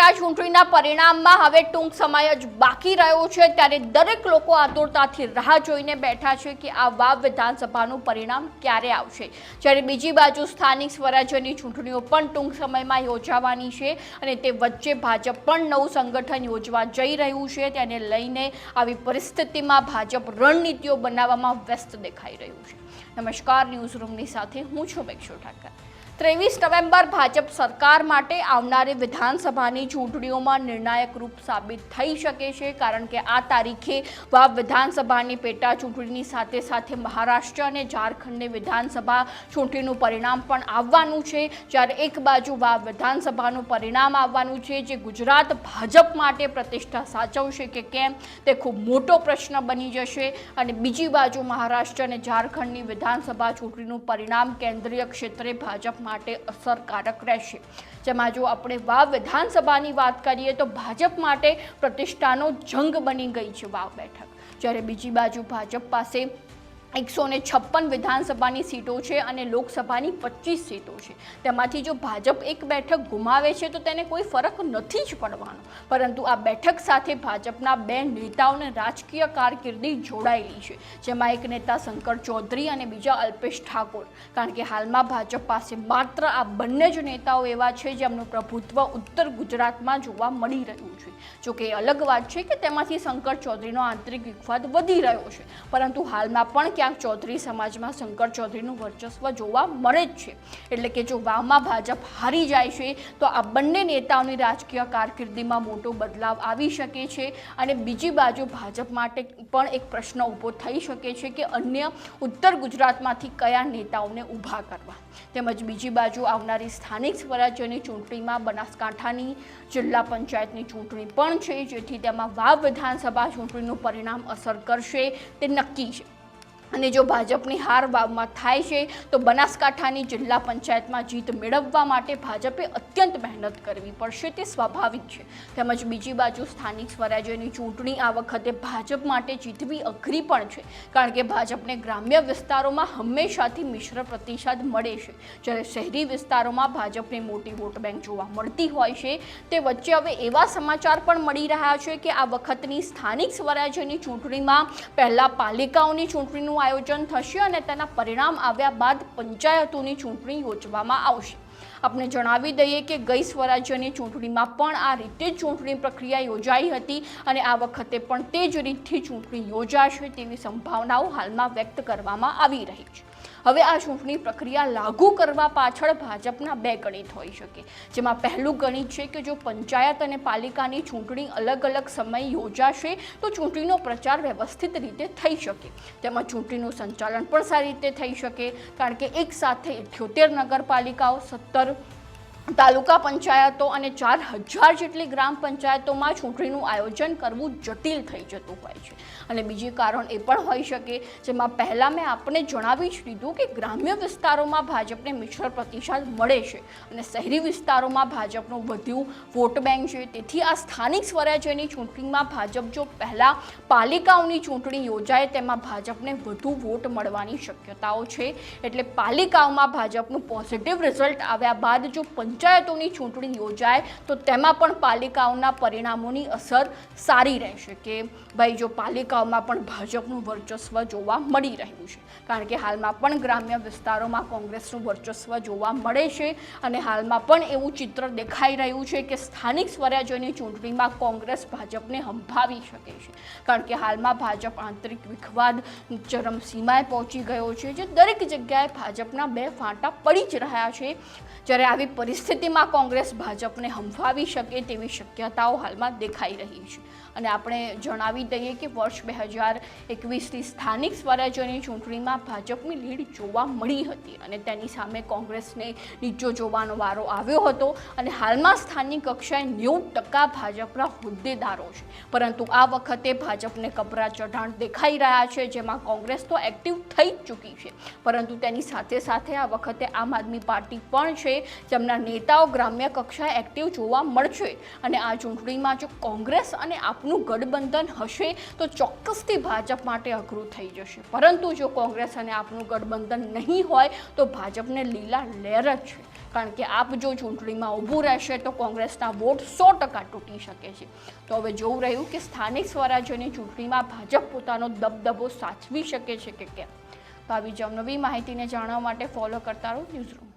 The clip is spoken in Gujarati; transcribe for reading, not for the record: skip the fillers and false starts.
પેટા ચૂંટણીના પરિણામમાં હવે ટૂંક સમય જ બાકી રહ્યો છે, ત્યારે દરેક લોકો આતુરતાથી રાહ જોઈને બેઠા છે કે આ વાવ વિધાનસભાનું પરિણામ ક્યારે આવશે। જ્યારે બીજી બાજુ સ્થાનિક સ્વરાજ્યની ચૂંટણીઓ પણ ટૂંક સમયમાં યોજાવાની છે અને તે વચ્ચે ભાજપ પણ નવું સંગઠન યોજવા જઈ રહ્યું છે। તેને લઈને આવી પરિસ્થિતિમાં ભાજપ રણનીતિઓ બનાવવામાં વ્યસ્ત દેખાઈ રહ્યું છે। નમસ્કાર, ન્યૂઝ રૂમની સાથે હું છું મેક્ષુ ઠાકર। 23 નવેમ્બર ભાજપ સરકાર માટે આવનારી વિધાનસભાની ચૂંટણીઓમાં નિર્ણાયક રૂપ સાબિત થઈ શકે છે, કારણ કે આ તારીખે વાવ વિધાનસભાની પેટા ચૂંટણીની સાથે સાથે મહારાષ્ટ્ર અને ઝારખંડની વિધાનસભા ચૂંટણીનું પરિણામ પણ આવવાનું છે। જ્યારે એક બાજુ વાવ વિધાનસભાનું પરિણામ આવવાનું છે જે ગુજરાત ભાજપ માટે પ્રતિષ્ઠા સાચવશે કે કેમ તે ખૂબ મોટો પ્રશ્ન બની જશે, અને બીજી બાજુ મહારાષ્ટ્ર અને ઝારખંડની વિધાનસભા ચૂંટણીનું પરિણામ કેન્દ્રીય ક્ષેત્રે ભાજપ માટે અસરકારક રહેશે। જેમાં જો આપણે વાવ વિધાનસભાની વાત કરીએ તો ભાજપ માટે પ્રતિષ્ઠાનો જંગ બની ગઈ છે વાવ બેઠક। જ્યારે બીજી બાજુ ભાજપ પાસે 156 વિધાનસભાની સીટો છે અને લોકસભાની 25 સીટો છે। તેમાંથી જો ભાજપ એક બેઠક ગુમાવે છે તો તેને કોઈ ફરક નથી જ પડવાનો, પરંતુ આ બેઠક સાથે ભાજપના બે નેતાઓને રાજકીય કારકિર્દી જોડાયેલી છે, જેમાં એક નેતા શંકર ચૌધરી અને બીજા અલ્પેશ ઠાકોર। કારણ કે હાલમાં ભાજપ પાસે માત્ર આ બંને જ નેતાઓ એવા છે જેમનું પ્રભુત્વ ઉત્તર ગુજરાતમાં જોવા મળી રહ્યું છે। જોકે અલગ વાત છે કે તેમાંથી શંકર ચૌધરીનો આંતરિક વિખવાદ વધી રહ્યો છે, પરંતુ હાલમાં પણ ક્યાંક ચૌધરી સમાજમાં શંકર ચૌધરીનું વર્ચસ્વ જોવા મળે જ છે। એટલે કે જો વાવમાં ભાજપ હારી જાય છે તો આ બંને નેતાઓની રાજકીય કારકિર્દીમાં મોટો બદલાવ આવી શકે છે, અને બીજી બાજુ ભાજપ માટે પણ એક પ્રશ્ન ઊભો થઈ શકે છે કે અન્ય ઉત્તર ગુજરાતમાંથી કયા નેતાઓને ઊભા કરવા। તેમજ બીજી બાજુ આવનારી સ્થાનિક સ્વરાજ્યની ચૂંટણીમાં બનાસકાંઠાની જિલ્લા પંચાયતની ચૂંટણી પણ છે, જેથી તેમાં વાવ વિધાનસભા ચૂંટણીનું પરિણામ અસર કરશે તે નક્કી છે। અને જો ભાજપની હાર વાવમાં થાય છે તો બનાસકાંઠાની જિલ્લા પંચાયતમાં જીત મેળવવા માટે ભાજપે અત્યંત મહેનત કરવી પડશે, તે સ્વાભાવિક છે। તેમજ બીજી બાજુ સ્થાનિક સ્વરાજ્યની ચૂંટણી આ વખતે ભાજપ માટે જીતવી અઘરી પણ છે, કારણ કે ભાજપને ગ્રામ્ય વિસ્તારોમાં હંમેશાથી મિશ્ર પ્રતિસાદ મળે છે, જ્યારે શહેરી વિસ્તારોમાં ભાજપને મોટી વોટ બેંક જોવા મળતી હોય છે। તે વચ્ચે હવે એવા સમાચાર પણ મળી રહ્યા છે કે આ વખતની સ્થાનિક સ્વરાજ્યની ચૂંટણીમાં પહેલા પાલિકાઓની ચૂંટણીનું આયોજન થશે અને તેના પરિણામ આવ્યા બાદ પંચાયતોની ચૂંટણી યોજવામાં આવશે। આપણે જણાવી દઈએ કે ગઈ સ્વરાજ્યની ચૂંટણીમાં પણ આ રીતે જ ચૂંટણી પ્રક્રિયા યોજાઈ હતી અને આ વખતે પણ તે જ રીતથી ચૂંટણી યોજાશે તેવી સંભાવનાઓ હાલમાં વ્યક્ત કરવામાં આવી રહી છે। હવે આ ચૂંટણી પ્રક્રિયા લાગુ કરવા પાછળ ભાજપના બે ગણિત હોઈ શકે, જેમાં પહેલું ગણિત છે કે જો પંચાયત અને પાલિકાની ચૂંટણી અલગ અલગ સમયે યોજાશે તો ચૂંટણીનો પ્રચાર વ્યવસ્થિત રીતે થઈ શકે, તેમાં ચૂંટણીનું સંચાલન પણ સારી રીતે થઈ શકે, કારણ કે એક સાથે 78 નગરપાલિકાઓ, 17 તાલુકા પંચાયતો અને 4000 જેટલી ગ્રામ પંચાયતોમાં ચૂંટણીનું આયોજન કરવું જટિલ થઈ જતું હોય છે। અને બીજું કારણ એ પણ હોઈ શકે, જેમાં પહેલાં મેં આપને જણાવી જ દીધું કે ગ્રામ્ય વિસ્તારોમાં ભાજપને મિશ્ર પ્રતિસાદ મળે છે અને શહેરી વિસ્તારોમાં ભાજપનું વધુ વોટ બેંક છે। તેથી આ સ્થાનિક સ્વરાજ્યની ચૂંટણીમાં ભાજપ જો પહેલાં પાલિકાઓની ચૂંટણી યોજાય તેમાં ભાજપને વધુ વોટ મળવાની શક્યતાઓ છે, એટલે પાલિકાઓમાં ભાજપનું પોઝિટિવ રિઝલ્ટ આવ્યા બાદ જો પંચાયતોની ચૂંટણી યોજાય તો તેમાં પણ પાલિકાઓના પરિણામોની અસર સારી રહેશે કે ભાઈ જો પાલિકાઓમાં પણ ભાજપનું વર્ચસ્વ જોવા મળી રહ્યું છે, કારણ કે હાલમાં પણ ગ્રામ્ય વિસ્તારોમાં કોંગ્રેસનું વર્ચસ્વ જોવા મળે છે અને હાલમાં પણ એવું ચિત્ર દેખાઈ રહ્યું છે કે સ્થાનિક સ્વરાજ્યની ચૂંટણીમાં કોંગ્રેસ ભાજપને હંફાવી શકે છે, કારણ કે હાલમાં ભાજપ આંતરિક વિખવાદ ચરમસીમાએ પહોંચી ગયો છે, જે દરેક જગ્યાએ ભાજપના બે ફાંટા પડી જ રહ્યા છે। જ્યારે આવી પરિસ્થિતિમાં કોંગ્રેસ ભાજપને હંફાવી શકે તેવી શક્યતાઓ હાલમાં દેખાઈ રહી છે। અને આપણે જણાવી દઈએ કે વર્ષ 2021ની સ્થાનિક સ્વરાજ્યની ચૂંટણીમાં ભાજપની લીડ જોવા મળી હતી અને તેની સામે કોંગ્રેસને નીચો જોવાનો વારો આવ્યો હતો, અને હાલમાં સ્થાનિક કક્ષાએ 90% ભાજપના હોદ્દેદારો છે, પરંતુ આ વખતે ભાજપને કપરા ચઢાણ દેખાઈ રહ્યા છે, જેમાં કોંગ્રેસ તો એક્ટિવ થઈ જ ચૂકી છે, પરંતુ તેની સાથે સાથે આ વખતે આમ આદમી પાર્ટી પણ છે, જેમના નેતાઓ ગ્રામ્ય કક્ષાએ એક્ટિવ જોવા મળશે। અને આ ચૂંટણીમાં જો કોંગ્રેસ અને આપનું ગઠબંધન હશે તો ચોક્કસથી ભાજપ માટે અઘરું થઈ જશે, પરંતુ જો કોંગ્રેસ અને આપનું ગઠબંધન નહીં હોય તો ભાજપને લીલા લહેર જ છે, કારણ કે આપ જો ચૂંટણીમાં ઊભું રહેશે તો કોંગ્રેસના વોટ 100% તૂટી શકે છે. તો હવે જોવું રહ્યું કે સ્થાનિક સ્વરાજ્યની ચૂંટણીમાં ભાજપ પોતાનો દબદબો સાચવી શકે છે કે કેમ. તો આવી જ નવી માહિતીને જાણવા માટે ફોલો કરતા રહો ન્યૂઝરૂમ.